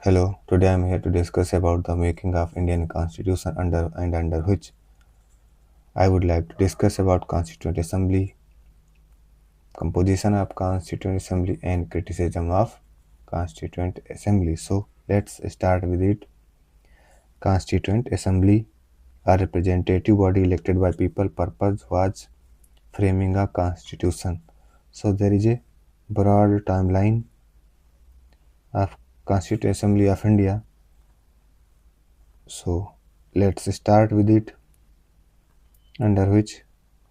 Hello, today I am here to discuss about the making of Indian Constitution under which I would like to discuss about Constituent Assembly, composition of Constituent Assembly and criticism of Constituent Assembly. So let's start with it. Constituent Assembly, a representative body elected by people, purpose was framing a constitution. So there is a broad timeline of Constituent Assembly of India. So let's start with it, under which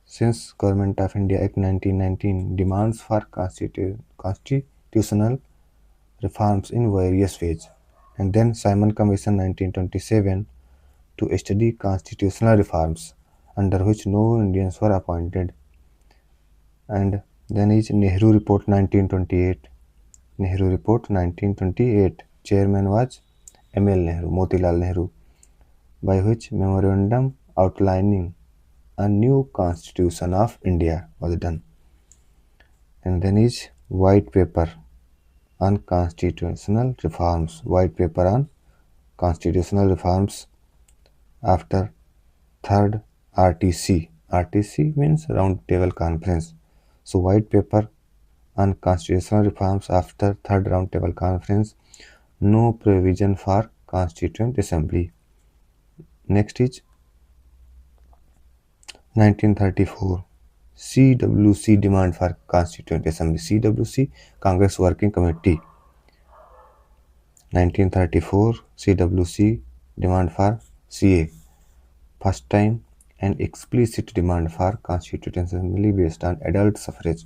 since Government of India Act 1919 demands for constitutional reforms in various ways, and then Simon Commission 1927 to study constitutional reforms, under which no Indians were appointed, and then is Nehru Report 1928. Nehru Report 1928. Chairman was M.L. Nehru, Motilal Nehru, by which memorandum outlining a new constitution of India was done. And then is white paper on constitutional reforms. White paper on constitutional reforms after third RTC. RTC means round table conference. So white paper on constitutional reforms after third round table conference. No provision for constituent assembly. Next is 1934. CWC demand for Constituent Assembly. CWC Congress Working Committee. 1934 CWC demand for CA. First time an explicit demand for Constituent Assembly based on adult suffrage.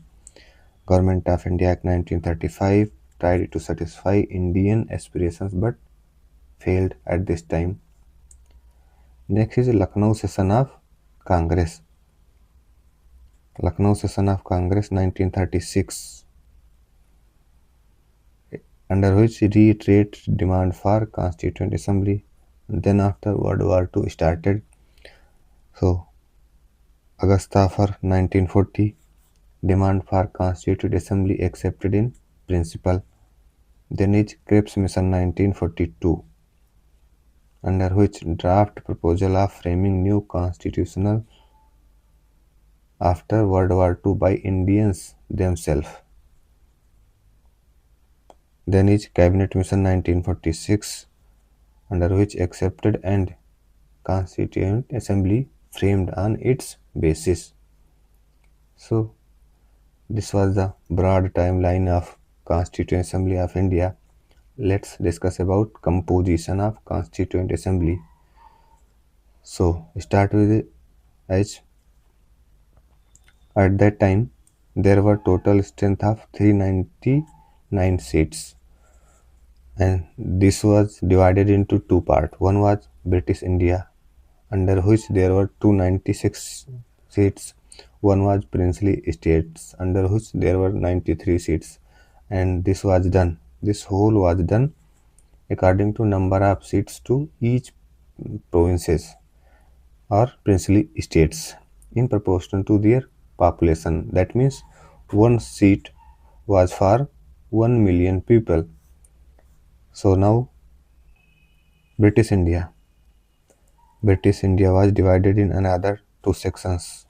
Government of India Act 1935 tried to satisfy Indian aspirations but failed at this time. Next is Lucknow session of Congress. Lucknow session of Congress 1936, under which reiterate demand for Constituent Assembly. Then after World War II started, so Augusta for 1940, demand for Constituent Assembly accepted in principle. Then is Cripps Mission 1942, under which draft proposal of framing new constitutional after World War II by Indians themselves. Then is Cabinet Mission 1946, under which accepted and Constituent Assembly framed on its basis. So this was the broad timeline of Constituent Assembly of India. Let's discuss about composition of Constituent Assembly. So start with H. At that time there were total strength of 399 seats, and this was divided into two parts. One was British India, under which there were 296 seats. One was princely states, under which there were 93 seats. And this was done. This whole was done according to number of seats to each provinces or princely states in proportion to their population. That means one seat was for 1 million people. So now British India. British India was divided in another two sections.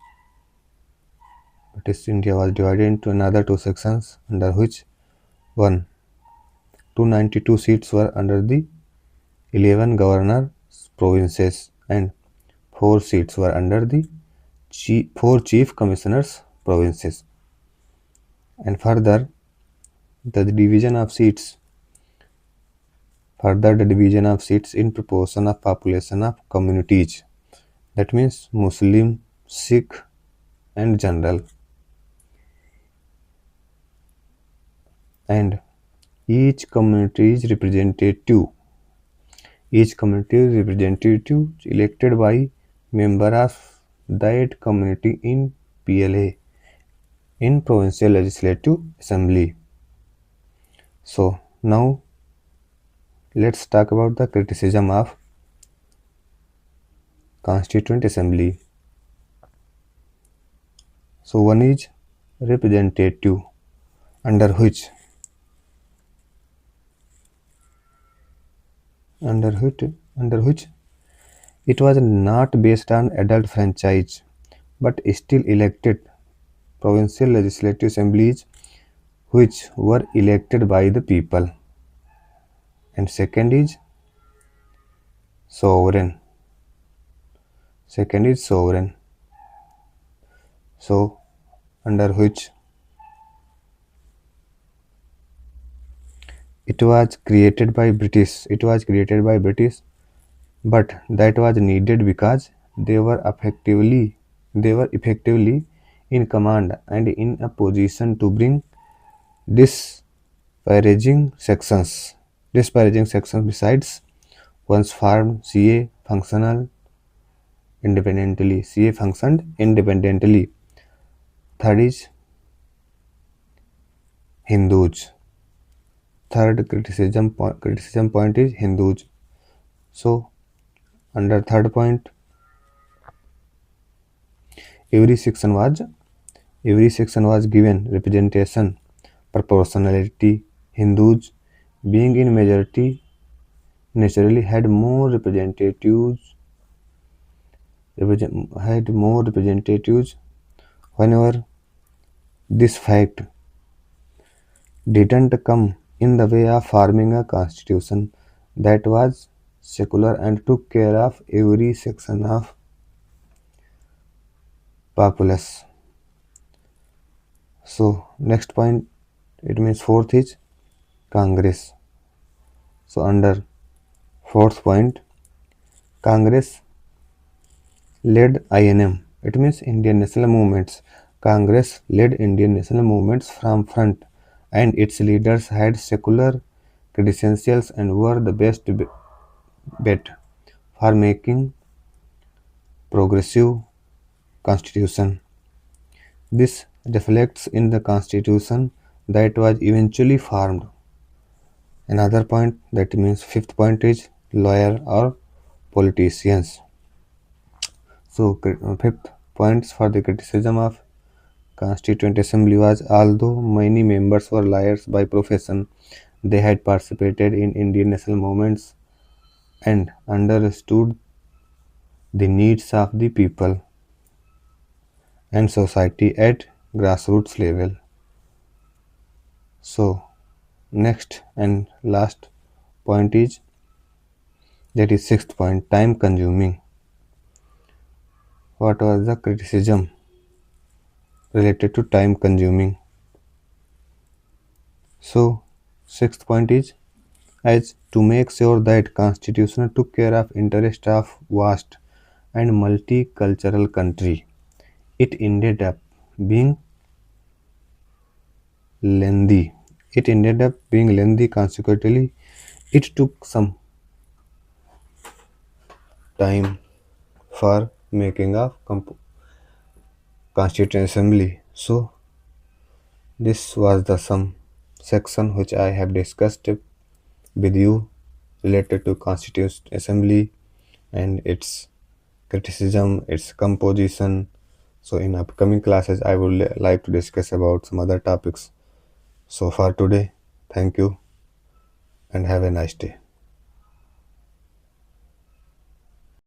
British India was divided into another two sections, under which one 292 seats were under the 11 governor provinces and 4 seats were under the 4 chief commissioners provinces. And further the division of seats in proportion of population of communities, that means Muslim, Sikh and general, and each community is representative elected by member of that community in PLA, in provincial legislative assembly. So now let's talk about the criticism of Constituent Assembly. So one is representative, under which under which it was not based on adult franchise, but still elected provincial legislative assemblies which were elected by the people. And second is sovereign. Second is sovereign. So under which it was created by British. It was created by British, but that was needed because they were effectively in command and in a position to bring disparaging sections. Disparaging sections besides once farmed CA functioned independently. Third is Hindus. Third criticism point is Hindus. So under third point, every section was every section was given representation, proportionality. Hindus, being in majority, naturally had more representatives. Whenever this fact didn't come in the way of forming a constitution that was secular and took care of every section of populace. So next point, it means fourth is Congress. So under fourth point, Congress led INM. It means Indian National Movements. Congress led Indian national movements from front, and its leaders had secular credentials and were the best bet for making progressive constitution. This reflects in the constitution that was eventually formed. Another point, that means fifth point, is lawyer or politicians. So fifth points for the criticism of Constituent Assembly was although many members were lawyers by profession, they had participated in Indian national movements and understood the needs of the people and society at grassroots level. So next and last point is, that is sixth point, time consuming. What was the criticism related to time consuming? So sixth point is, as to make sure that constitution took care of interest of vast and multicultural country, it ended up being lengthy. It ended up being lengthy. Consequently, it took some time for making a constituent assembly. So this was the some section which I have discussed with you related to constituent assembly and its criticism, its composition. So in upcoming classes, I would like to discuss about some other topics. So for today, thank you and have a nice day.